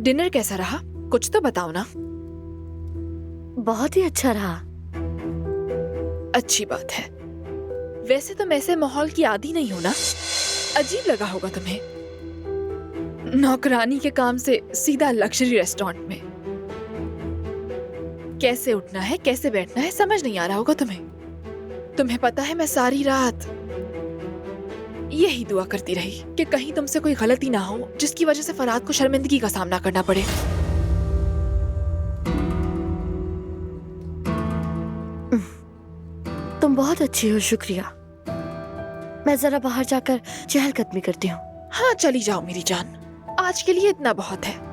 Dinner कैसा रहा? कुछ तो बताओ ना। बहुत ही अच्छा रहा। अच्छी बात है। वैसे तुम ऐसे माहौल की आदी नहीं हो ना? अजीब लगा होगा तुम्हें, नौकरानी के काम से सीधा लग्जरी रेस्टोरेंट में। कैसे उठना है, कैसे बैठना है, समझ नहीं आ रहा होगा तुम्हें। तुम्हें पता है मैं सारी रात यही दुआ करती रही कि कहीं तुमसे कोई गलती ना हो जिसकी वजह से फराद को शर्मिंदगी का सामना करना पड़े। तुम बहुत अच्छी हो, शुक्रिया। मैं जरा बाहर जाकर चहलकदमी करती हूँ। हाँ चली जाओ मेरी जान, आज के लिए इतना बहुत है।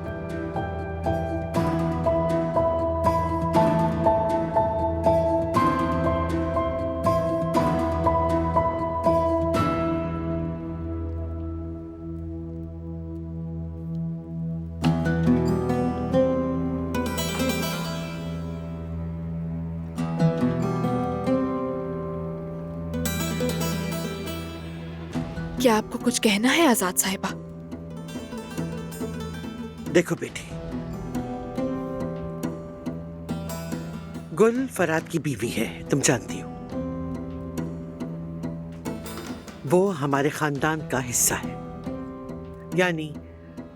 क्या आपको कुछ कहना है आजाद साहिबा? देखो बेटी, गुल फराद की बीवी है, तुम जानती हो। वो हमारे खानदान का हिस्सा है, यानी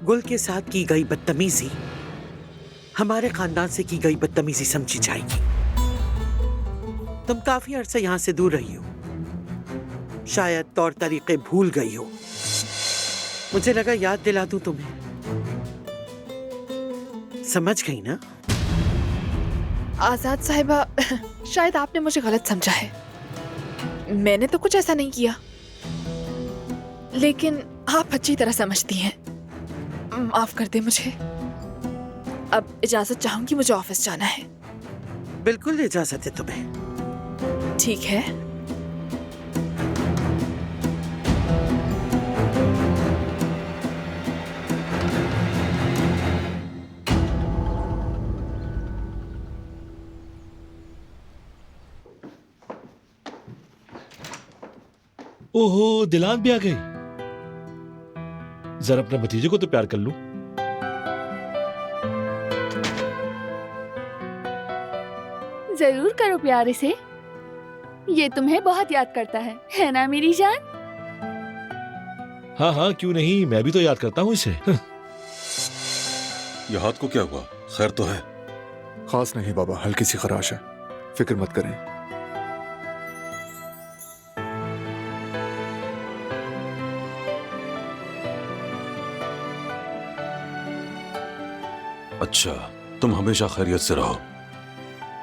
गुल के साथ की गई बदतमीजी हमारे खानदान से की गई बदतमीजी समझी जाएगी। तुम काफी अरसे यहां से दूर रही हो, शायद तौर तरीके भूल गई हो। मुझे लगा याद दिला दूं तुम्हें। समझ गई ना? आजाद साहिबा, शायद आपने मुझे गलत समझा है। मैंने तो कुछ ऐसा नहीं किया, लेकिन आप अच्छी तरह समझती हैं। माफ कर दे मुझे। अब इजाजत चाहूंगी, मुझे ऑफिस जाना है। बिल्कुल इजाजत है तुम्हें। ठीक है। ओहो, दिलान भी आ गई। जरा अपने भतीजे को तो प्यार कर लूं। जरूर करो प्यार इसे, ये तुम्हें बहुत याद करता है ना मेरी जान? हाँ हाँ, क्यों नहीं, मैं भी तो याद करता हूँ इसे। ये हाथ को क्या हुआ? खैर तो है? खास नहीं बाबा, हल्की सी खराश है, फिक्र मत करें। अच्छा, तुम हमेशा खैरियत से रहो।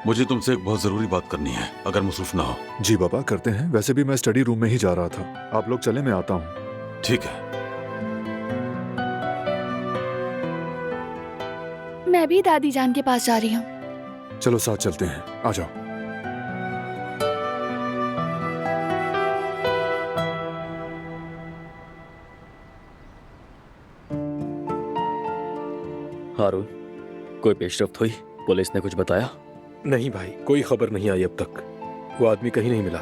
मुझे तुमसे एक बहुत जरूरी बात करनी है, अगर मसरूफ ना हो। जी बाबा, करते हैं। वैसे भी मैं स्टडी रूम में ही जा रहा था। आप लोग चले, मैं आता हूँ। ठीक है। मैं भी दादी जान के पास जा रही हूँ। चलो साथ चलते हैं, आ जाओ। हारून, कोई पेशरफ्त हुई? पुलिस ने कुछ बताया? नहीं भाई, कोई खबर नहीं आई अब तक। वो आदमी कहीं नहीं मिला।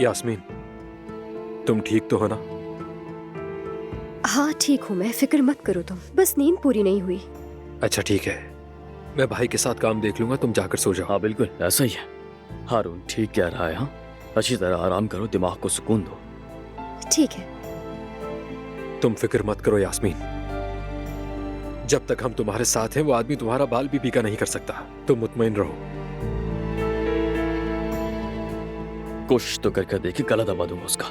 यास्मीन, तुम ठीक तो हो ना? हाँ ठीक हूँ मैं, फिक्र मत करो तुम। बस नींद पूरी नहीं हुई। अच्छा ठीक है, मैं भाई के साथ काम देख लूंगा, तुम जाकर सो जाओ। हाँ बिल्कुल ऐसा ही है। हारून ठीक कह रहा है। हाँ, अच्छी तरह आराम करो, दिमाग को सुकून दो। ठीक है। तुम फिक्र मत करो यास्मीन, जब तक हम तुम्हारे साथ हैं वो आदमी तुम्हारा बाल भी पीका नहीं कर सकता। तुम मुतमईन रहो। कोशिश तो करके देखी, गला दबा दूंगा उसका।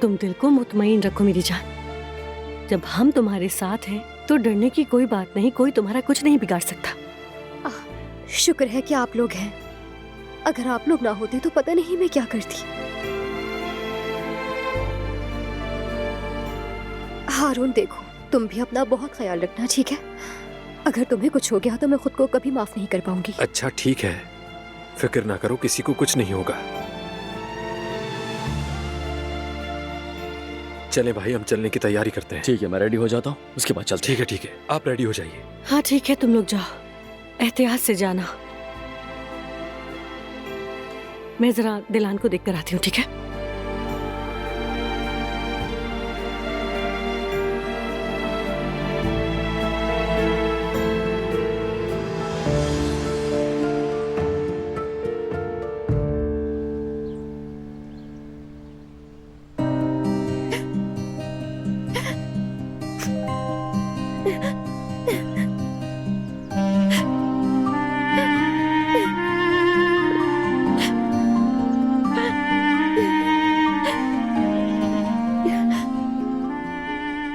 तुम दिल को मुतमईन रखो मेरी जान। जब हम तुम्हारे साथ हैं तो डरने की कोई बात नहीं, कोई तुम्हारा कुछ नहीं बिगाड़ सकता। शुक्र है कि आप लोग हैं। अगर आप लोग ना होते तो पता नहीं मैं क्या करती। हारून देखो, तुम भी अपना बहुत ख्याल रखना, ठीक है? अगर तुम्हें कुछ हो गया तो मैं खुद को कभी माफ नहीं कर पाऊंगी। अच्छा ठीक है, फिक्र ना करो, किसी को कुछ नहीं होगा। चलें भाई, हम चलने की तैयारी करते हैं। ठीक है, मैं रेडी हो जाता हूँ, उसके बाद चलते ठीक है, आप रेडी हो जाइए। हाँ ठीक है, तुम लोग जाओ, एहतियात से जाना। मैं जरा दिलान को देख कर आती हूँ, ठीक है?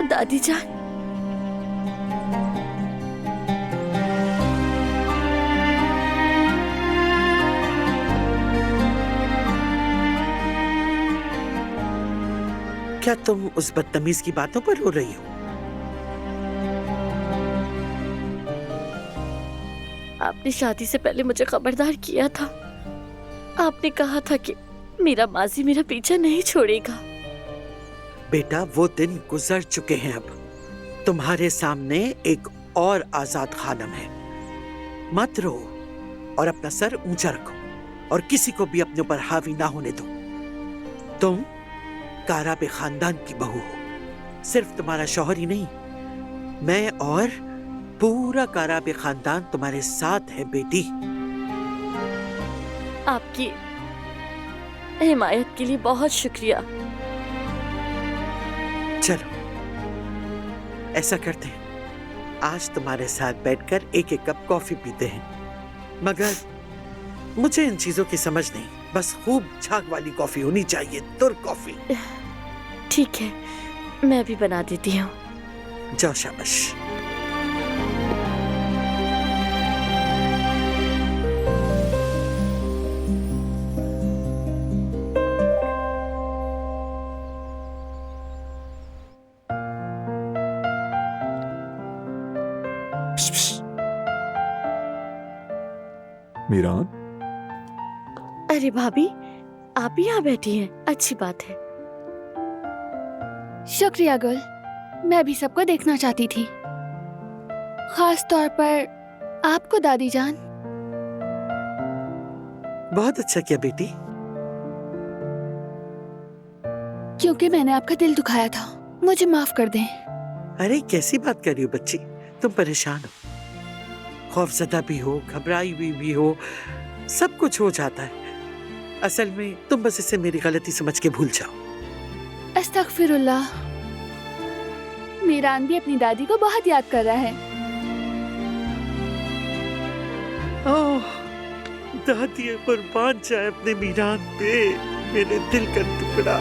दादी जान, क्या तुम उस बदतमीज की बातों पर रो रही हो? आपने शादी से पहले मुझे खबरदार किया था। आपने कहा था कि मेरा माजी मेरा पीछा नहीं छोड़ेगा। बेटा, वो दिन गुजर चुके हैं। अब तुम्हारे सामने एक और आजाद खानम है। मत रो और अपना सर ऊंचा रखो और किसी को भी अपने ऊपर हावी ना होने दो। तुम काराबे खानदान की बहू हो। सिर्फ तुम्हारा शौहर ही नहीं, मैं और पूरा काराबे खानदान तुम्हारे साथ है बेटी। आपकी हिमायत के लिए बहुत शुक्रिया। चलो ऐसा करते हैं, आज तुम्हारे साथ बैठकर एक एक कप कॉफी पीते हैं। मगर मुझे इन चीजों की समझ नहीं, बस खूब झाग वाली कॉफी होनी चाहिए, तुर्क कॉफी। ठीक है, मैं भी बना देती हूँ। जाओ, शाबाश। मीरान, अरे भाभी, आप ही यहाँ बैठी हैं, अच्छी बात है। शुक्रिया गुल, मैं भी सबको देखना चाहती थी, खास तौर पर आपको दादी जान। बहुत अच्छा किया बेटी। क्योंकि मैंने आपका दिल दुखाया था, मुझे माफ कर दें। अरे कैसी बात कर रही हो बच्ची, तुम परेशान हो, खौफजदा भी हो, घबराई हुई भी हो, सब कुछ हो जाता है। असल में तुम बस इसे मेरी गलती समझ के भूल जाओ। अस्तगफिरुल्लाह। मीरान भी अपनी दादी को बहुत याद कर रहा है। ओह, दादी कुर्बान जाए अपने मीरान पे, मेरे दिल का टुकड़ा।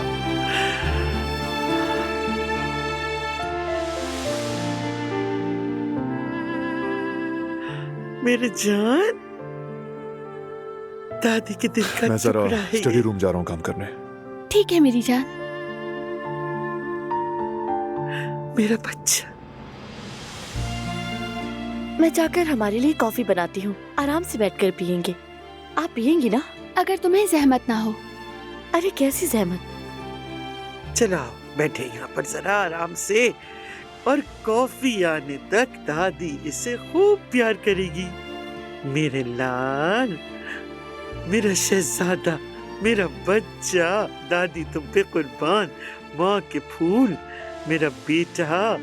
मेरे जान, दादी के दिल का मैं जरा टुकड़ा है। स्टडी रूम जा रहा हूँ काम करने। ठीक है मेरी जान। मेरा बच्चा। मैं जाकर हमारे लिए कॉफी बनाती हूँ, आराम से बैठकर पियेंगे। आप पियेंगी ना? अगर तुम्हें जहमत ना हो। अरे कैसी जहमत? चलो आओ, बैठे यहाँ पर जरा आराम से, और कॉफी आने तक दादी इसे खूब प्यार करेगी। मेरे लाल, मेरा शहजादा, मेरा बच्चा, दादी तुम पे कुर्बान, माँ के फूल, मेरा बेटा,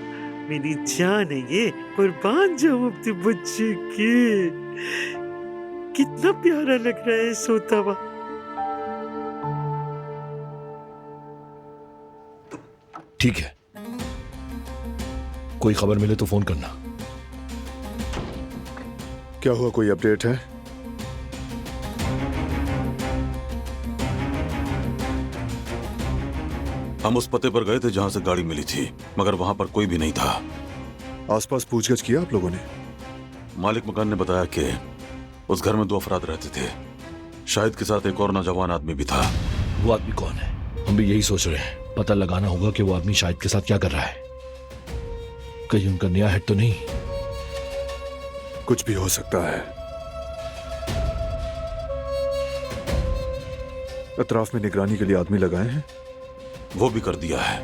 मेरी जान है ये, कुर्बान जाऊं अपने बच्चे के। कितना प्यारा लग रहा है सोता हुआ। ठीक है, कोई खबर मिले तो फोन करना। क्या हुआ, कोई अपडेट है? हम उस पते पर गए थे जहां से गाड़ी मिली थी, मगर वहां पर कोई भी नहीं था। आसपास पूछगछ किया आप लोगों ने? मालिक मकान ने बताया कि उस घर में 2 अफराद रहते थे। शाहिद के साथ एक और नौजवान आदमी भी था। वो आदमी कौन है? हम भी यही सोच रहे हैं, पता लगाना होगा कि वो आदमी शाहिद के साथ क्या कर रहा है। कहीं उनका नया हेड तो नहीं? कुछ भी हो सकता है। अतराफ में निगरानी के लिए आदमी लगाए हैं। वो भी कर दिया है।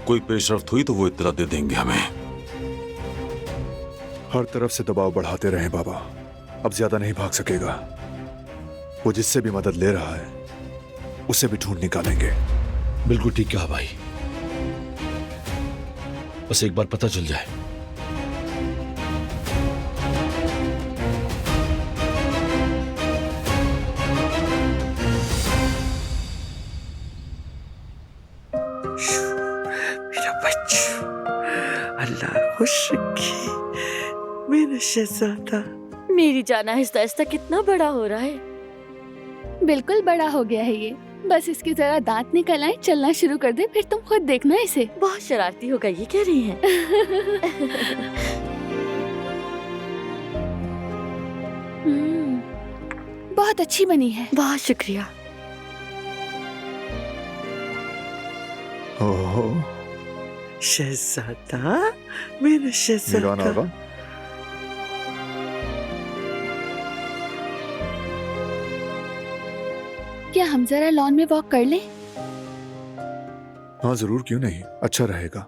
कोई पेशरफ्त हुई तो वो इत्तला दे देंगे हमें। हर तरफ से दबाव बढ़ाते रहें बाबा, अब ज्यादा नहीं भाग सकेगा। वो जिससे भी मदद ले रहा है उसे भी ढूंढ निकालेंगे। बिल्कुल ठीक कहा भाई, बस एक बार पता चल जाए। मेरा बच्चू, अल्लाह खुश रखे मेरा शहजादा। मेरी जान आहिस्ता आहिस्ता कितना बड़ा हो रहा है। बिल्कुल बड़ा हो गया है ये। बस इसके जरा दांत निकल आए, चलना शुरू कर दे, फिर तुम खुद देखना इसे। बहुत शरारती होगा, ये कह रही हैं। बहुत अच्छी बनी है। बहुत शुक्रिया। ओह शहजादा, मेरा मीरान शहजादा। आगा, क्या हम जरा लॉन में वॉक कर लें? हाँ जरूर, क्यों नहीं, अच्छा रहेगा।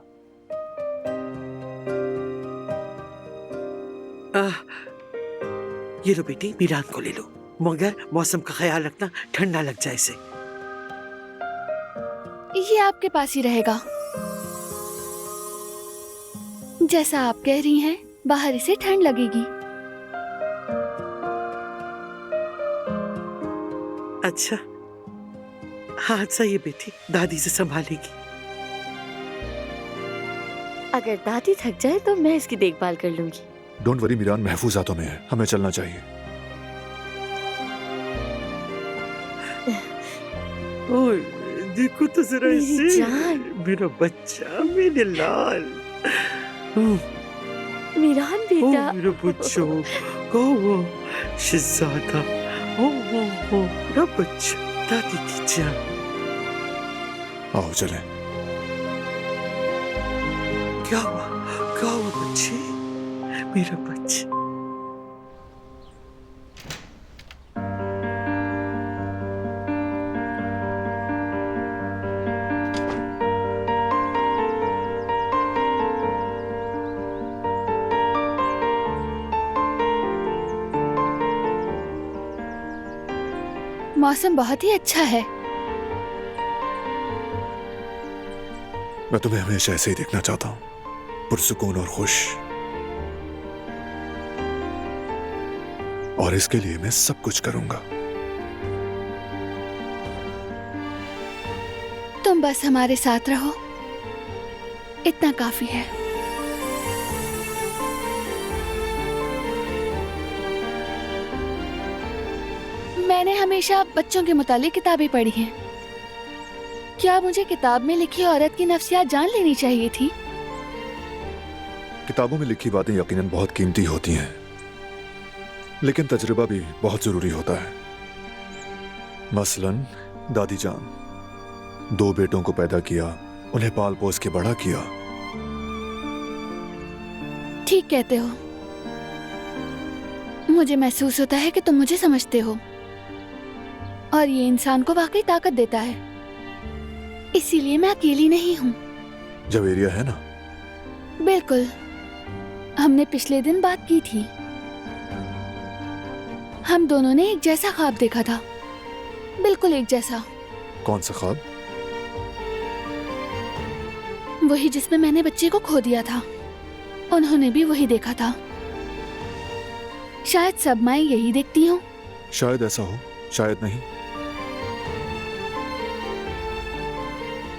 ये लो बेटी, मीरान को ले लो, मगर मौसम का ख्याल रखना, ठंडा लग जाए इसे। ये आपके पास ही रहेगा। जैसा आप कह रही हैं, बाहर इसे ठंड लगेगी। अच्छा हाँ सही है बेटी, दादी से संभालेगी। अगर दादी थक जाए तो मैं इसकी देखभाल कर लूंगी। डोंट वरी मीरान, महफूज हाथों में है, हमें चलना चाहिए। ओए देखो तो जरा मेरी इसे, जान। मेरा बच्चा, मेरे लाल। मीरान ओ बेटा। मेरा बच्चो, ओ शहजादा, ओ मेरा बच्चा, दादी की जान। आओ चलें। क्या हुआ बच्चे, मेरा बच्चा। मौसम बहुत ही अच्छा है। मैं तुम्हें हमेशा ऐसे ही देखना चाहता हूँ, पुरसुकून और खुश। और इसके लिए मैं सब कुछ करूंगा। तुम बस हमारे साथ रहो, इतना काफी है। मैंने हमेशा बच्चों के मुतालिक किताबें पढ़ी हैं। क्या मुझे किताब में लिखी औरत की नफ्सियात जान लेनी चाहिए थी? किताबों में लिखी बातें यकीनन बहुत कीमती होती हैं, लेकिन तजुर्बा भी बहुत जरूरी होता है। मसलन दादी जान, 2 बेटों को पैदा किया, उन्हें पाल पोस के बड़ा किया। ठीक कहते हो। मुझे महसूस होता है कि तुम मुझे समझते हो, और ये इंसान को वाकई ताकत देता है। इसीलिए मैं अकेली नहीं हूँ। जवेरिया है ना? बिल्कुल, हमने पिछले दिन बात की थी। हम दोनों ने एक जैसा ख्वाब देखा था, बिल्कुल एक जैसा। कौन सा ख्वाब? वही जिसमें मैंने बच्चे को खो दिया था। उन्होंने भी वही देखा था। शायद सब माएं यही देखती हों। शायद ऐसा हो, शायद नहीं।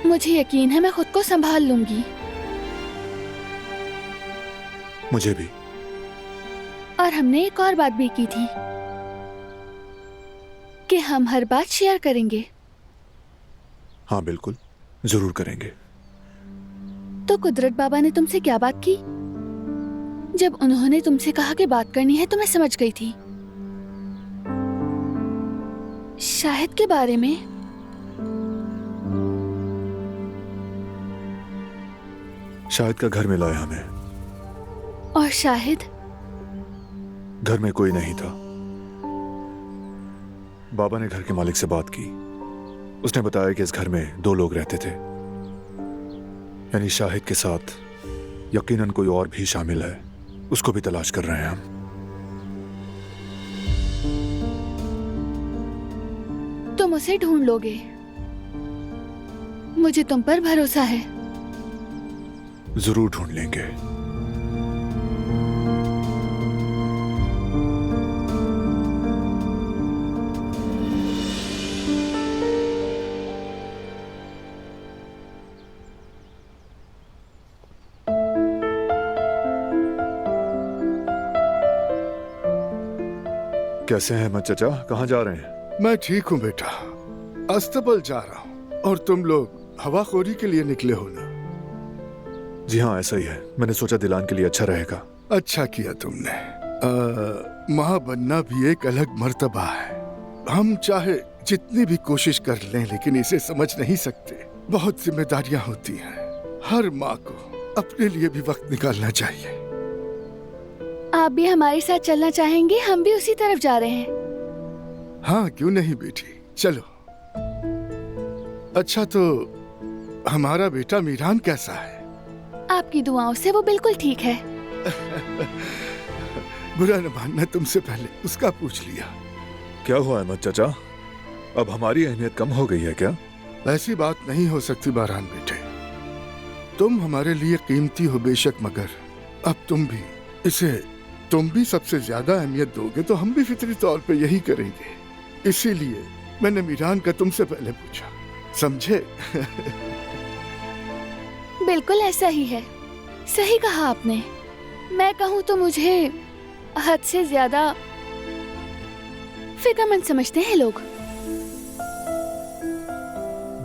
मुझे यकीन है मैं खुद को संभाल लूंगी। मुझे भी। और हमने एक और बात भी की थी कि हम हर बात शेयर करेंगे। हाँ बिल्कुल, जरूर करेंगे। तो कुदरत बाबा ने तुमसे क्या बात की? जब उन्होंने तुमसे कहा कि बात करनी है तो मैं समझ गई थी। शाहिद के बारे में। शाहिद का घर मिला है हमें। और शाहिद? घर में कोई नहीं था। बाबा ने घर के मालिक से बात की। उसने बताया कि इस घर में 2 लोग रहते थे, यानी शाहिद के साथ यकीनन कोई और भी शामिल है। उसको भी तलाश कर रहे हैं हम। तुम उसे ढूंढ लोगे, मुझे तुम पर भरोसा है। जरूर ढूंढ लेंगे। कैसे हैं अहमद चचा? कहाँ जा रहे हैं? मैं ठीक हूँ बेटा, अस्तबल जा रहा हूँ। और तुम लोग हवाखोरी के लिए निकले हो ना? जी हाँ, ऐसा ही है। मैंने सोचा दिलान के लिए अच्छा रहेगा। अच्छा किया तुमने। माँ बनना भी एक अलग मर्तबा है। हम चाहे जितनी भी कोशिश कर लें, लेकिन इसे समझ नहीं सकते। बहुत जिम्मेदारियां होती हैं। हर माँ को अपने लिए भी वक्त निकालना चाहिए। आप भी हमारे साथ चलना चाहेंगे? हम भी उसी तरफ जा रहे हैं। हाँ, क्यों नहीं बेटी, चलो। अच्छा, तो हमारा बेटा मीरान कैसा है? आपकी दुआओं से वो बिल्कुल ठीक है। बुरा न मानना, तुमसे पहले उसका पूछ लिया। क्या हुआ अहमद चचा? अब हमारी अहमियत कम हो गई है क्या? ऐसी बात नहीं हो सकती बारान बेटे। तुम हमारे लिए कीमती हो बेशक, मगर अब तुम भी सबसे ज्यादा अहमियत दोगे तो हम भी फितरी तौर पे यही करेंगे। इसीलिए मैंने मीरान का तुमसे पहले पूछा, समझे? बिल्कुल ऐसा ही है। सही कहा आपने। मैं कहूँ तो मुझे हद से ज्यादा फिक्रमंद समझते हैं लोग।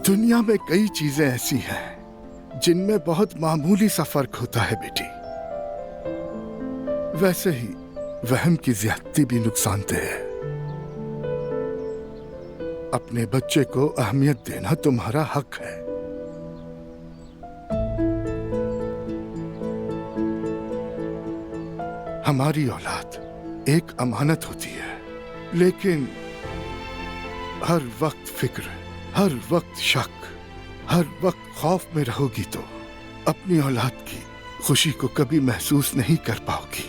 दुनिया में कई चीजें ऐसी हैं जिनमें बहुत मामूली सा फर्क होता है बेटी। वैसे ही वहम की ज्यादती भी नुकसानदेह है। अपने बच्चे को अहमियत देना तुम्हारा हक है। हमारी औलाद एक अमानत होती है, लेकिन हर वक्त फिक्र, हर वक्त शक, हर वक्त खौफ में रहोगी तो अपनी औलाद की खुशी को कभी महसूस नहीं कर पाओगी।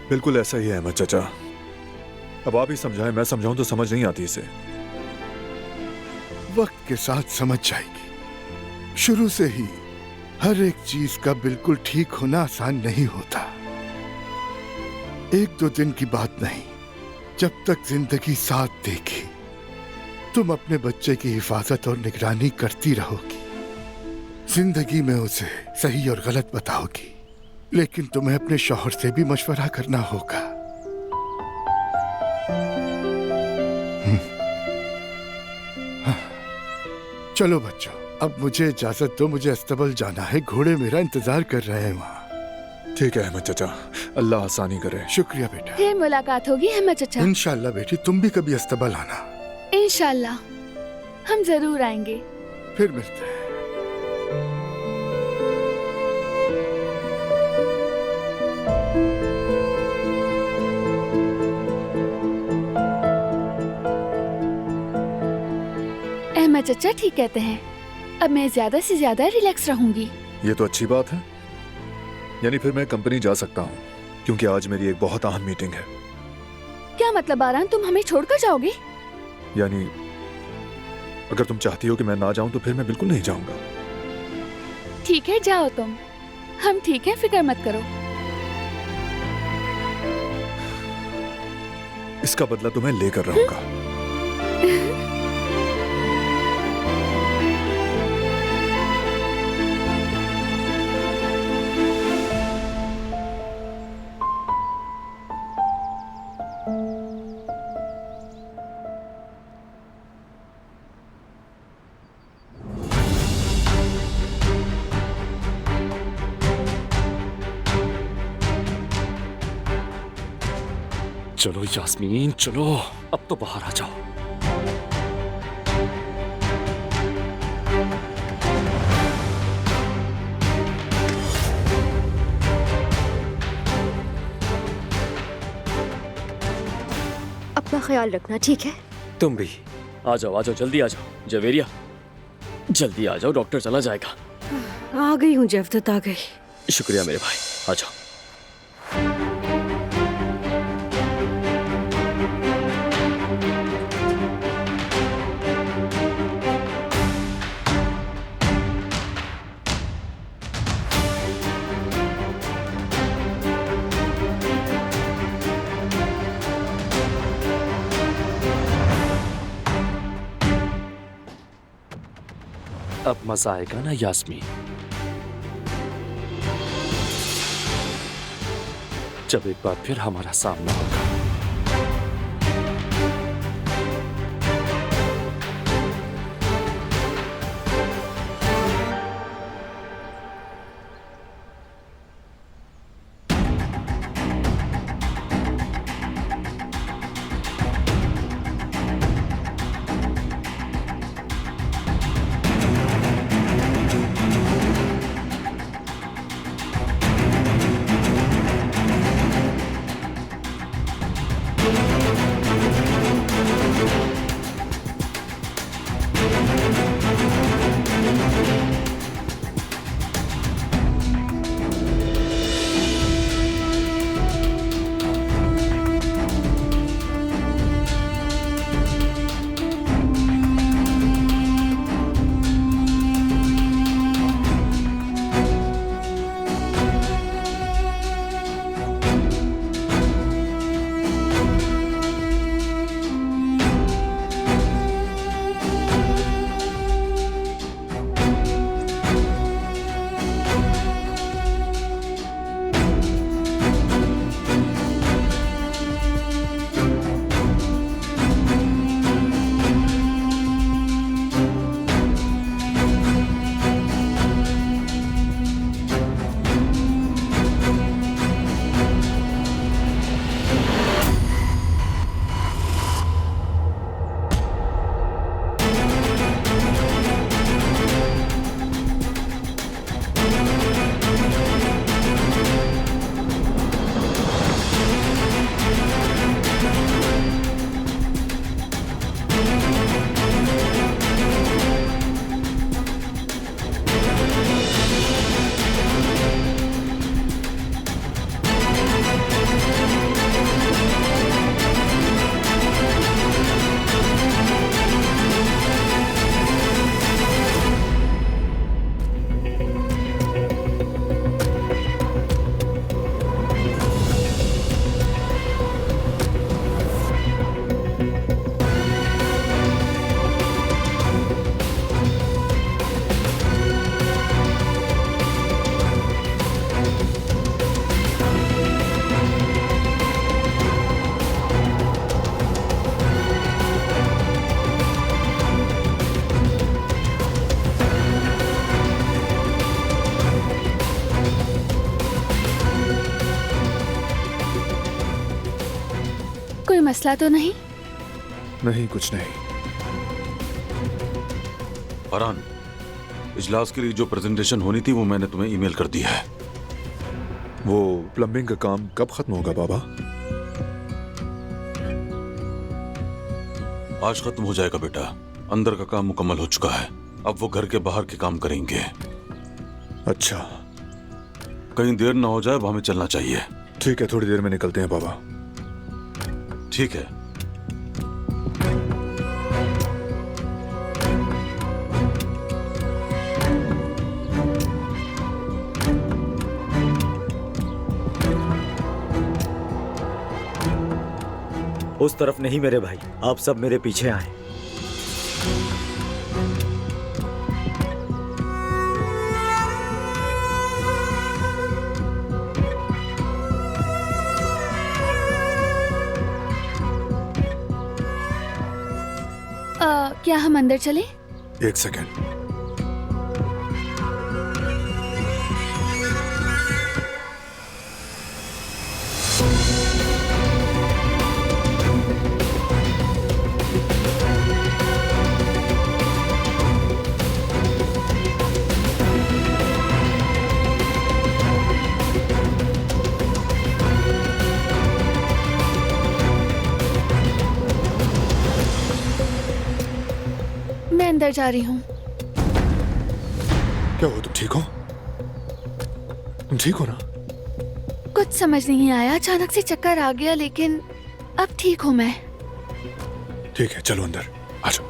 बिल्कुल ऐसा ही है अहमद चचा। अब आप ही समझाएं, मैं समझाऊं तो समझ नहीं आती इसे। वक्त के साथ समझ जाएगी। शुरू से ही हर एक चीज का बिल्कुल ठीक होना आसान नहीं होता। 1-2 दिन की बात नहीं, जब तक जिंदगी साथ देगी तुम अपने बच्चे की हिफाजत और निगरानी करती रहोगी। जिंदगी में उसे सही और गलत बताओगी, लेकिन तुम्हें अपने शौहर से भी मशवरा करना होगा। चलो बच्चों, अब मुझे इजाजत दो, मुझे अस्तबल जाना है। घोड़े मेरा इंतजार कर रहे हैं वहाँ। ठीक है अहमद चचा, अल्लाह आसानी करे। शुक्रिया बेटा। फिर मुलाकात होगी अहमद चचा। इंशाल्लाह बेटी, तुम भी कभी अस्तबल आना। इंशाल्लाह हम जरूर आएंगे। फिर मिलते हैं। अहमद चचा ठीक कहते हैं। अब मैं ज्यादा से ज्यादा रिलैक्स रहूंगी। ये तो अच्छी बात है। यानी फिर मैं कंपनी जा सकता हूँ, क्योंकि आज मेरी एक बहुत अहम मीटिंग है। क्या मतलब आरान, तुम हमें छोड़कर जाओगे? यानी अगर तुम चाहती हो कि मैं ना जाऊं तो फिर मैं बिल्कुल नहीं जाऊंगा। ठीक है, जाओ तुम। हम ठीक है, फिक्र मत करो। इसका बदला तो मैं लेकर रहूंगा। चलो यास्मीन, चलो, अब तो बाहर आ जाओ। अपना ख्याल रखना, ठीक है? तुम भी। आ जाओ जल्दी आ जाओ जवेरिया, जल्दी आ जाओ, डॉक्टर चला जाएगा। आ गई हूँ जवदत, आ गई। शुक्रिया मेरे भाई, आ जाओ। अब मजा आएगा ना यास्मीन, जब एक बार फिर हमारा सामना होगा। कोई मसला तो नहीं? नहीं, कुछ नहीं। फरहान, इजलास के लिए जो प्रेजेंटेशन होनी थी वो मैंने तुम्हें ईमेल कर दी है। वो प्लम्बिंग का काम कब खत्म होगा बाबा? आज खत्म हो जाएगा बेटा। अंदर का काम मुकम्मल हो चुका है, अब वो घर के बाहर के काम करेंगे। अच्छा, कहीं देर ना हो जाए, अब हमें चलना चाहिए। ठीक है, थोड़ी देर में निकलते हैं बाबा। ठीक है। उस तरफ नहीं मेरे भाई, आप सब मेरे पीछे आए। क्या हम अंदर चले? एक सेकेंड। अंदर जा रही हूँ। क्या हुआ, तुम ठीक हो? तुम ठीक हो ना? कुछ समझ नहीं आया, अचानक से चक्कर आ गया, लेकिन अब ठीक हूँ मैं। ठीक है, चलो अंदर आ जाओ।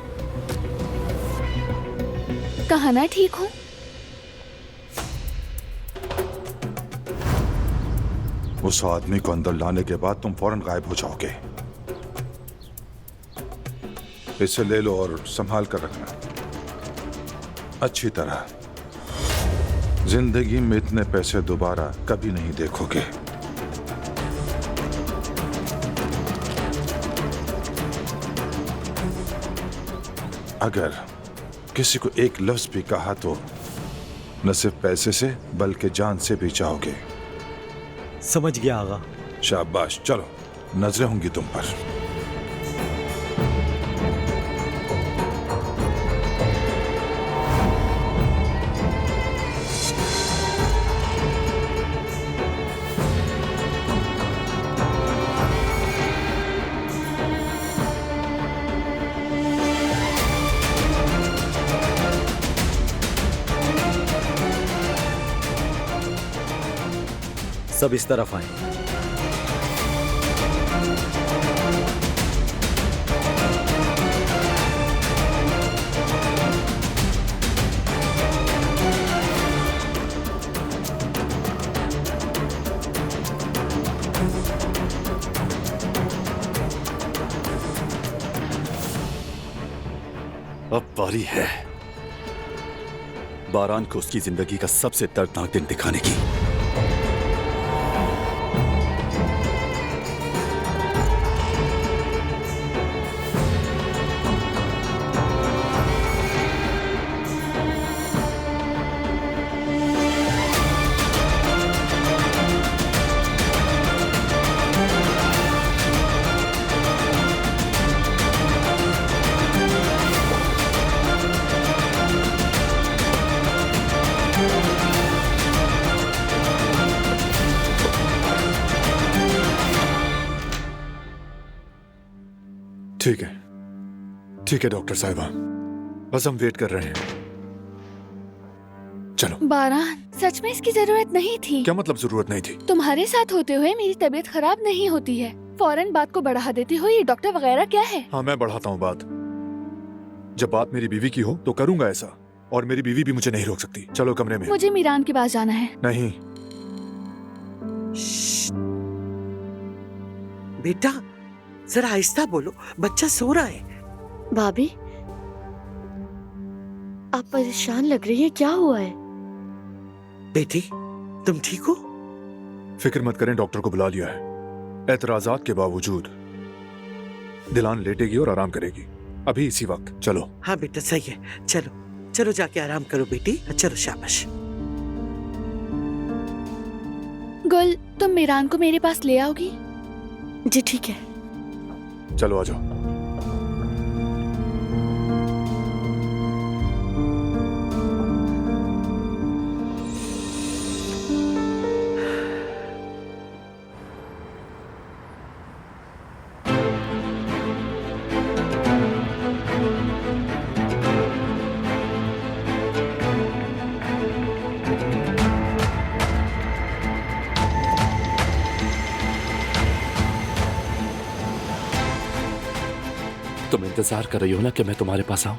कहा ना ठीक हूँ। उस आदमी को अंदर लाने के बाद तुम फौरन गायब हो जाओगे। इसे ले लो और संभाल कर रखना अच्छी तरह। जिंदगी में इतने पैसे दोबारा कभी नहीं देखोगे। अगर किसी को एक लफ्ज भी कहा तो न सिर्फ पैसे से बल्कि जान से भी जाओगे। समझ गया आगा। शाबाश, चलो, नजरें होंगी तुम पर। सब इस तरफ आए। अब बारी है बारान को उसकी जिंदगी का सबसे दर्दनाक दिन दिखाने की। ठीक है डॉक्टर साहिबा, बस हम वेट कर रहे हैं। चलो। बारान, सच में इसकी जरूरत नहीं थी। क्या मतलब जरूरत नहीं थी? तुम्हारे साथ होते हुए मेरी तबीयत खराब नहीं होती है। फौरन बात को बढ़ा देती हो, ये डॉक्टर वगैरह क्या है? हाँ, मैं बढ़ाता हूँ बात। जब बात मेरी बीवी की हो तो करूंगा ऐसा, और मेरी बीवी भी मुझे नहीं रोक सकती। चलो कमरे में। मुझे मीरान के पास जाना है। नहीं। बेटा जरा आहिस्ता बोलो, बच्चा सो रहा है। भाभी, आप परेशान लग रही हैं, क्या हुआ है? बेटी तुम ठीक हो? फिक्र मत करें, डॉक्टर को बुला लिया है। एतराजात के बावजूद दिलान लेटेगी और आराम करेगी अभी इसी वक्त। चलो। हाँ बेटा सही है, चलो चलो जाके आराम करो बेटी। चलो शाबाश। गुल, तुम मीरान को मेरे पास ले आओगी? जी ठीक है। चलो आ जाओ। तुम इंतजार कर रही हो ना कि मैं तुम्हारे पास आऊं?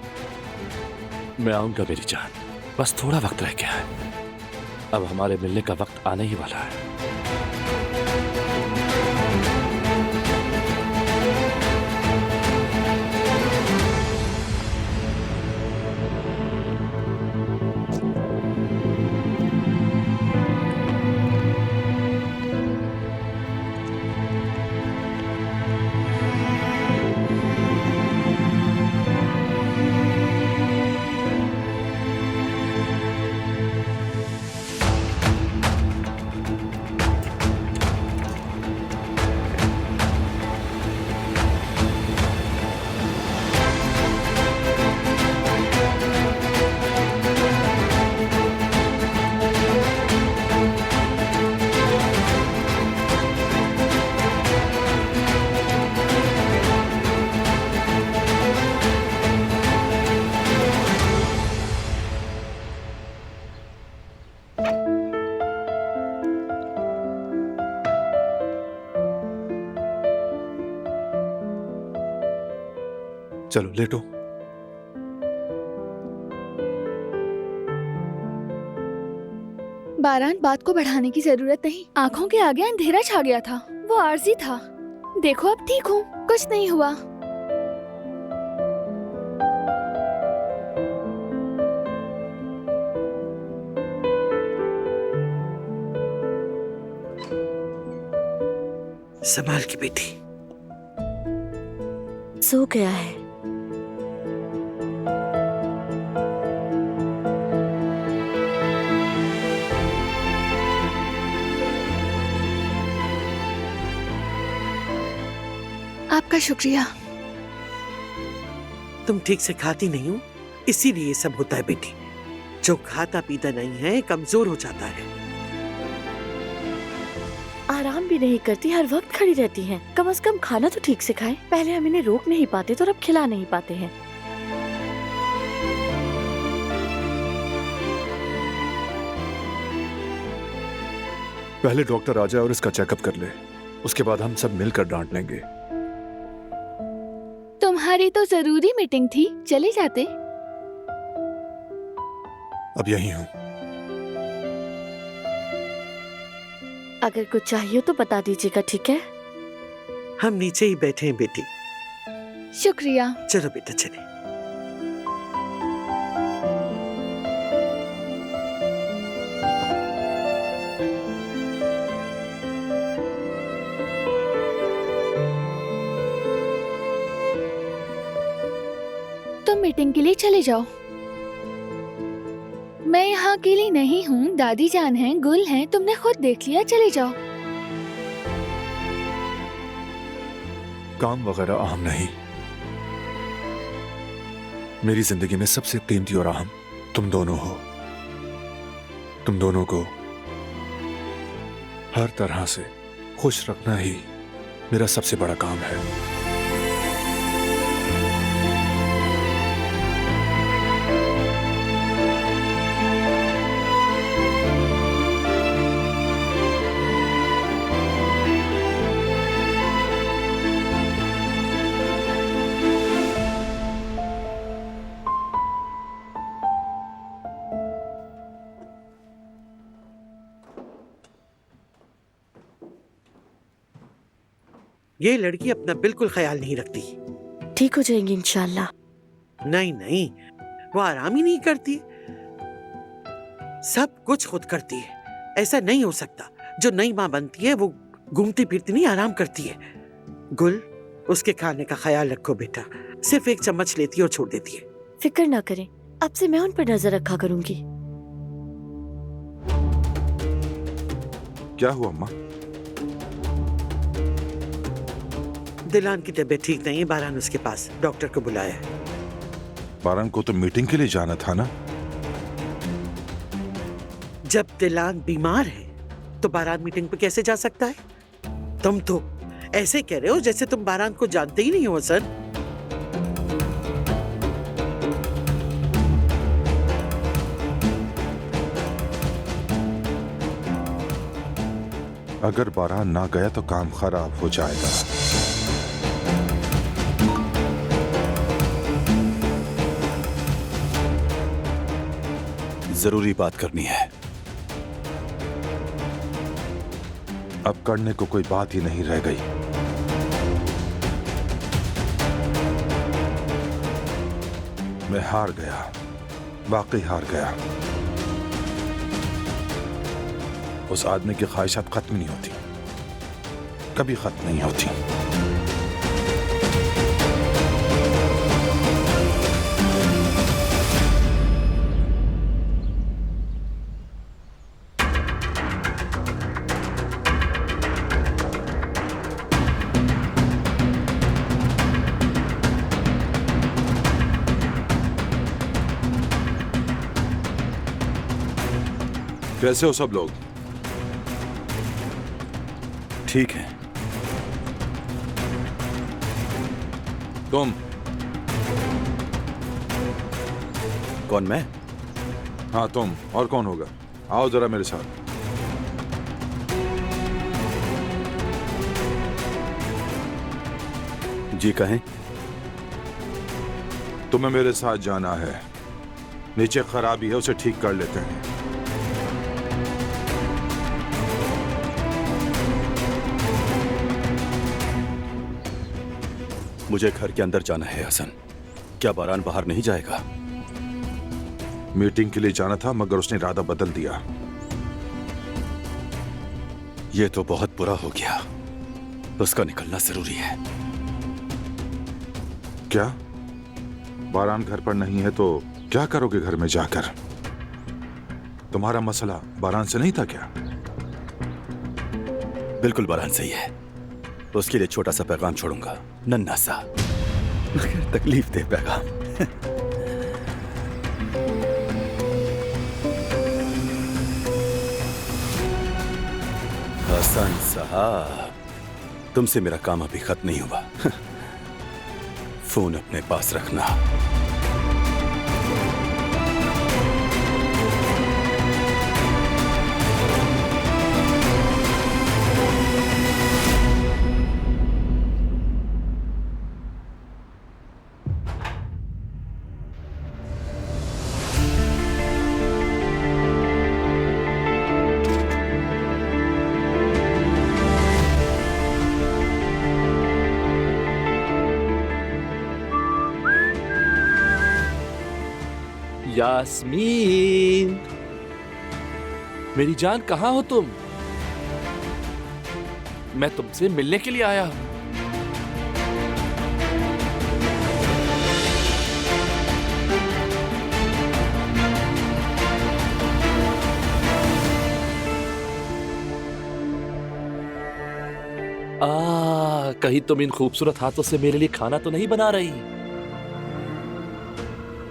मैं आऊंगा मेरी जान, बस थोड़ा वक्त रह गया है। अब हमारे मिलने का वक्त आने ही वाला है। चलो लेटो। बारान, बात को बढ़ाने की जरूरत नहीं। आंखों के आगे अंधेरा छा गया था, वो आरजी था। देखो अब ठीक हूँ, कुछ नहीं हुआ। संभाल की बेटी। सो गया है। आपका शुक्रिया। तुम ठीक से खाती नहीं हो, इसीलिए ये सब होता है बेटी। जो खाता पीता नहीं है कमजोर हो जाता है। आराम भी नहीं करती, हर वक्त खड़ी रहती हैं। कम से कम खाना तो ठीक से खाएं। पहले हम इन्हें रोक नहीं पाते तो अब खिला नहीं पाते हैं। पहले डॉक्टर आ जाए और इसका चेकअप कर ले, उसके बाद हम सब मिलकर डांट लेंगे। तुम्हारी तो जरूरी मीटिंग थी, चले जाते। अब यही हूँ। अगर कुछ चाहिए तो बता दीजिएगा, ठीक है? हम नीचे ही बैठे हैं बेटी। शुक्रिया। चलो बेटा चले। तुम मीटिंग के लिए चले जाओ। मैं यहाँ अकेली नहीं हूँ, दादी जान हैं, गुल हैं, तुमने खुद देख लिया। चले जाओ। काम वगैरह अहम नहीं। मेरी जिंदगी में सबसे कीमती और अहम तुम दोनों हो। तुम दोनों को हर तरह से खुश रखना ही मेरा सबसे बड़ा काम है। ये लड़की अपना बिल्कुल ख्याल नहीं रखती। ठीक हो जाएंगी इंशाल्लाह। नहीं नहीं, वो आराम ही नहीं करती, सब कुछ खुद करती है। ऐसा नहीं हो सकता। जो नई माँ बनती है वो घूमती फिरती नहीं, आराम करती है। गुल, उसके खाने का ख्याल रखो बेटा। सिर्फ एक चम्मच लेती है और छोड़ देती है। फिक्र ना करें, अब से मैं उन पर नजर रखा करूंगी। क्या हुआ अम्मा? दिलान की तबीयत ठीक नहीं है, बारान उसके पास, डॉक्टर को बुलाया है। बारान को तो मीटिंग के लिए जाना था ना? जब दिलान बीमार है तो बारान मीटिंग पे कैसे जा सकता है? तुम तो ऐसे कह रहे हो जैसे तुम बारान को जानते ही नहीं हो सर। अगर बारान ना गया तो काम खराब हो जाएगा। जरूरी बात करनी है। अब करने को कोई बात ही नहीं रह गई। मैं हार गया, वाकई हार गया। उस आदमी की ख्वाहिशात खत्म नहीं होती, कभी खत्म नहीं होती। कैसे हो सब लोग? ठीक है। तुम कौन? मैं? हाँ तुम, और कौन होगा? आओ जरा मेरे साथ। जी कहें। तुम्हें मेरे साथ जाना है। नीचे खराबी है, उसे ठीक कर लेते हैं। मुझे घर के अंदर जाना है हसन। क्या बारान बाहर नहीं जाएगा? मीटिंग के लिए जाना था मगर उसने इरादा बदल दिया। यह तो बहुत बुरा हो गया। उसका निकलना जरूरी है। क्या बारान घर पर नहीं है तो क्या करोगे घर में जाकर? तुम्हारा मसला बारान से नहीं था क्या? बिल्कुल बारान सही है। उसके लिए छोटा सा पैगाम छोड़ूंगा, नन्हा सा मगर तकलीफ दे पैगाम। हसन साहब, तुमसे मेरा काम अभी खत्म नहीं हुआ। फोन अपने पास रखना। यास्मीन, मेरी जान, कहाँ हो तुम? मैं तुमसे मिलने के लिए आया हूं। कहीं तुम इन खूबसूरत हाथों से मेरे लिए खाना तो नहीं बना रही?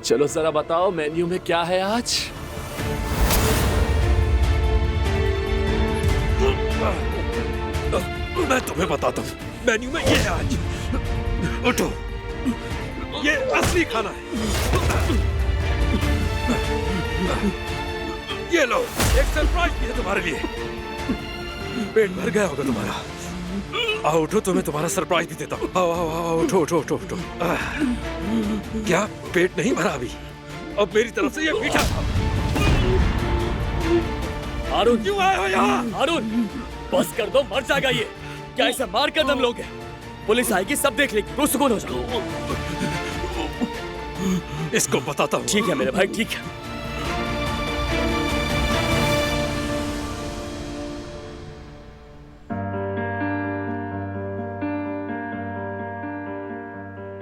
चलो जरा बताओ मेन्यू में क्या है आज? मैं तुम्हें बताता हूँ, मेन्यू में ये है आज। उठो, ये असली खाना है। ये लो, एक सरप्राइज भी है तुम्हारे लिए। पेट भर गया होगा तुम्हारा। आओ उठो, तुम्हें तुम्हारा सरप्राइज भी देता हूँ। आओ आओ आओ, उठो उठो उठो उठो। क्या पेट नहीं भरा अभी? अब मेरी तरफ से ये मीठा। हारून, क्यों आए हो यहाँ? हारून, बस कर दो, मर जाएगा ये। क्या ऐसा मार कर दम लोगे? पुलिस आएगी, सब देख लेगी। तू सुकून हो जाओ। इसको बताता हूँ। ठीक है मेरे भाई, ठीक है।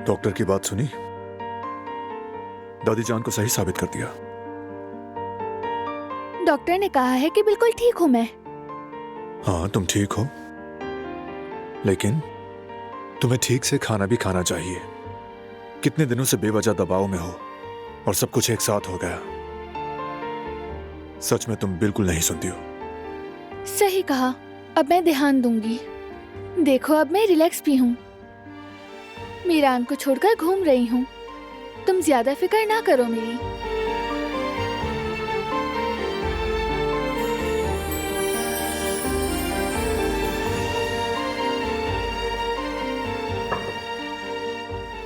डॉक्टर की बात सुनी? दादी जान को सही साबित कर दिया। डॉक्टर ने कहा है कि बिल्कुल ठीक हूँ मैं। हाँ, तुम ठीक हो, लेकिन तुम्हें ठीक से खाना भी खाना चाहिए। कितने दिनों से बेवजह दबाव में हो और सब कुछ एक साथ हो गया। सच में तुम बिल्कुल नहीं सुनती हो। सही कहा, अब मैं ध्यान दूंगी। देखो अब मैं रिलैक्स भी हूँ। मीरान को छोड़कर घूम रही हूँ। तुम ज्यादा फिक्र ना करो मेरी।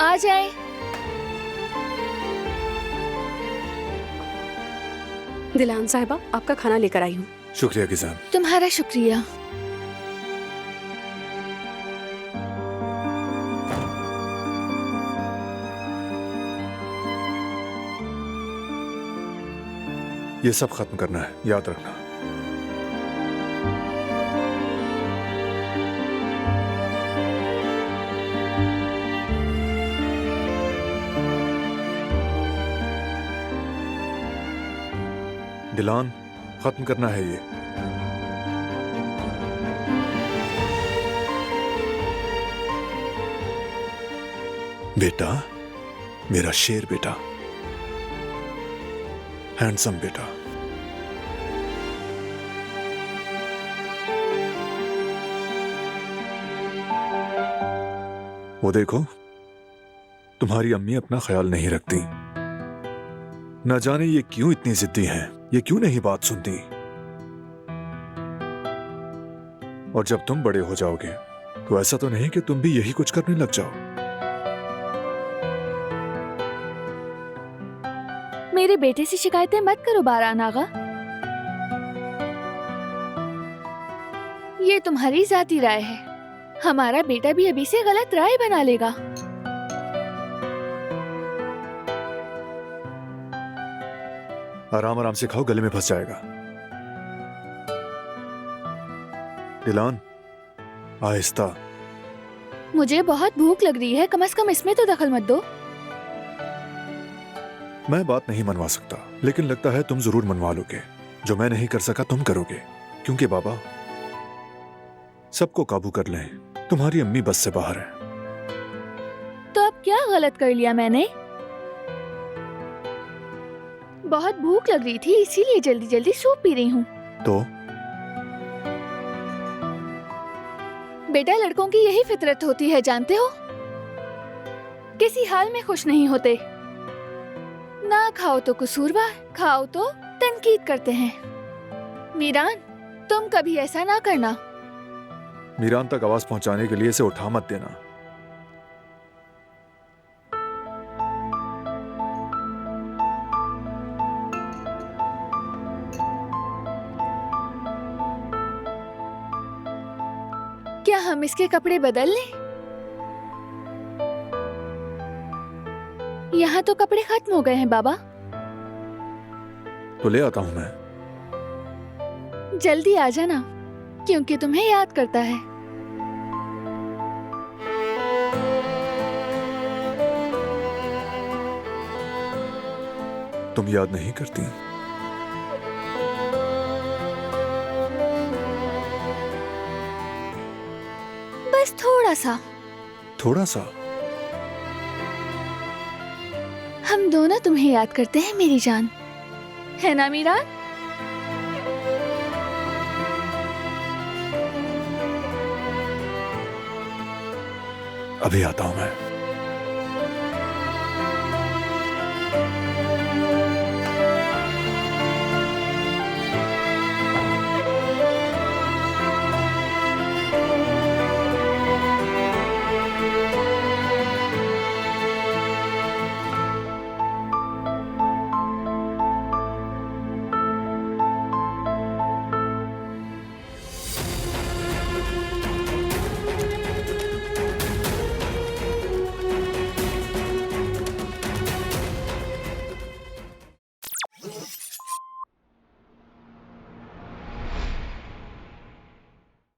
आ जाए। दिलान साहिबा, आपका खाना लेकर आई हूँ। शुक्रिया किसान। तुम्हारा शुक्रिया। ये सब खत्म करना है, याद रखना। दिलान, खत्म करना है ये। बेटा, मेरा शेर बेटा, हैंडसम बेटा। वो देखो, तुम्हारी अम्मी अपना ख्याल नहीं रखती। न जाने ये क्यों इतनी जिद्दी हैं, ये क्यों नहीं बात सुनती। और जब तुम बड़े हो जाओगे तो ऐसा तो नहीं कि तुम भी यही कुछ करने लग जाओ। मेरे बेटे से शिकायतें मत करो बारान आगा। ये तुम्हारी जाती राय है। हमारा बेटा भी अभी से गलत राय बना लेगा। आराम आराम से खाओ, गले में फंस जाएगा। डिलान, आहिस्ता। मुझे बहुत भूख लग रही है, कम से कम इसमें तो दखल मत दो। मैं बात नहीं मनवा सकता, लेकिन लगता है तुम जरूर मनवा लोगे। जो मैं नहीं कर सका तुम करोगे, क्योंकि बाबा सबको काबू कर लें, तुम्हारी अम्मी बस से बाहर है। तो अब क्या गलत कर लिया मैंने? बहुत भूख लग रही थी, इसीलिए जल्दी जल्दी सूप पी रही हूँ। तो बेटा, लड़कों की यही फितरत होती है, जानते हो। किसी हाल में खुश नहीं होते। ना खाओ तो कसूरवार, खाओ तो तनकीद करते हैं। मीरान, तुम कभी ऐसा ना करना। मीरान तक आवाज पहुंचाने के लिए इसे उठा मत देना। क्या हम इसके कपड़े बदल लें? यहाँ तो कपड़े खत्म हो गए हैं बाबा। तो ले आता हूं मैं। जल्दी आ जाना, क्योंकि तुम्हें याद करता है। तुम याद नहीं करती? बस थोड़ा सा। थोड़ा सा? हम दोनों तुम्हें याद करते हैं मेरी जान, है ना मीरान? अभी आता हूं मैं।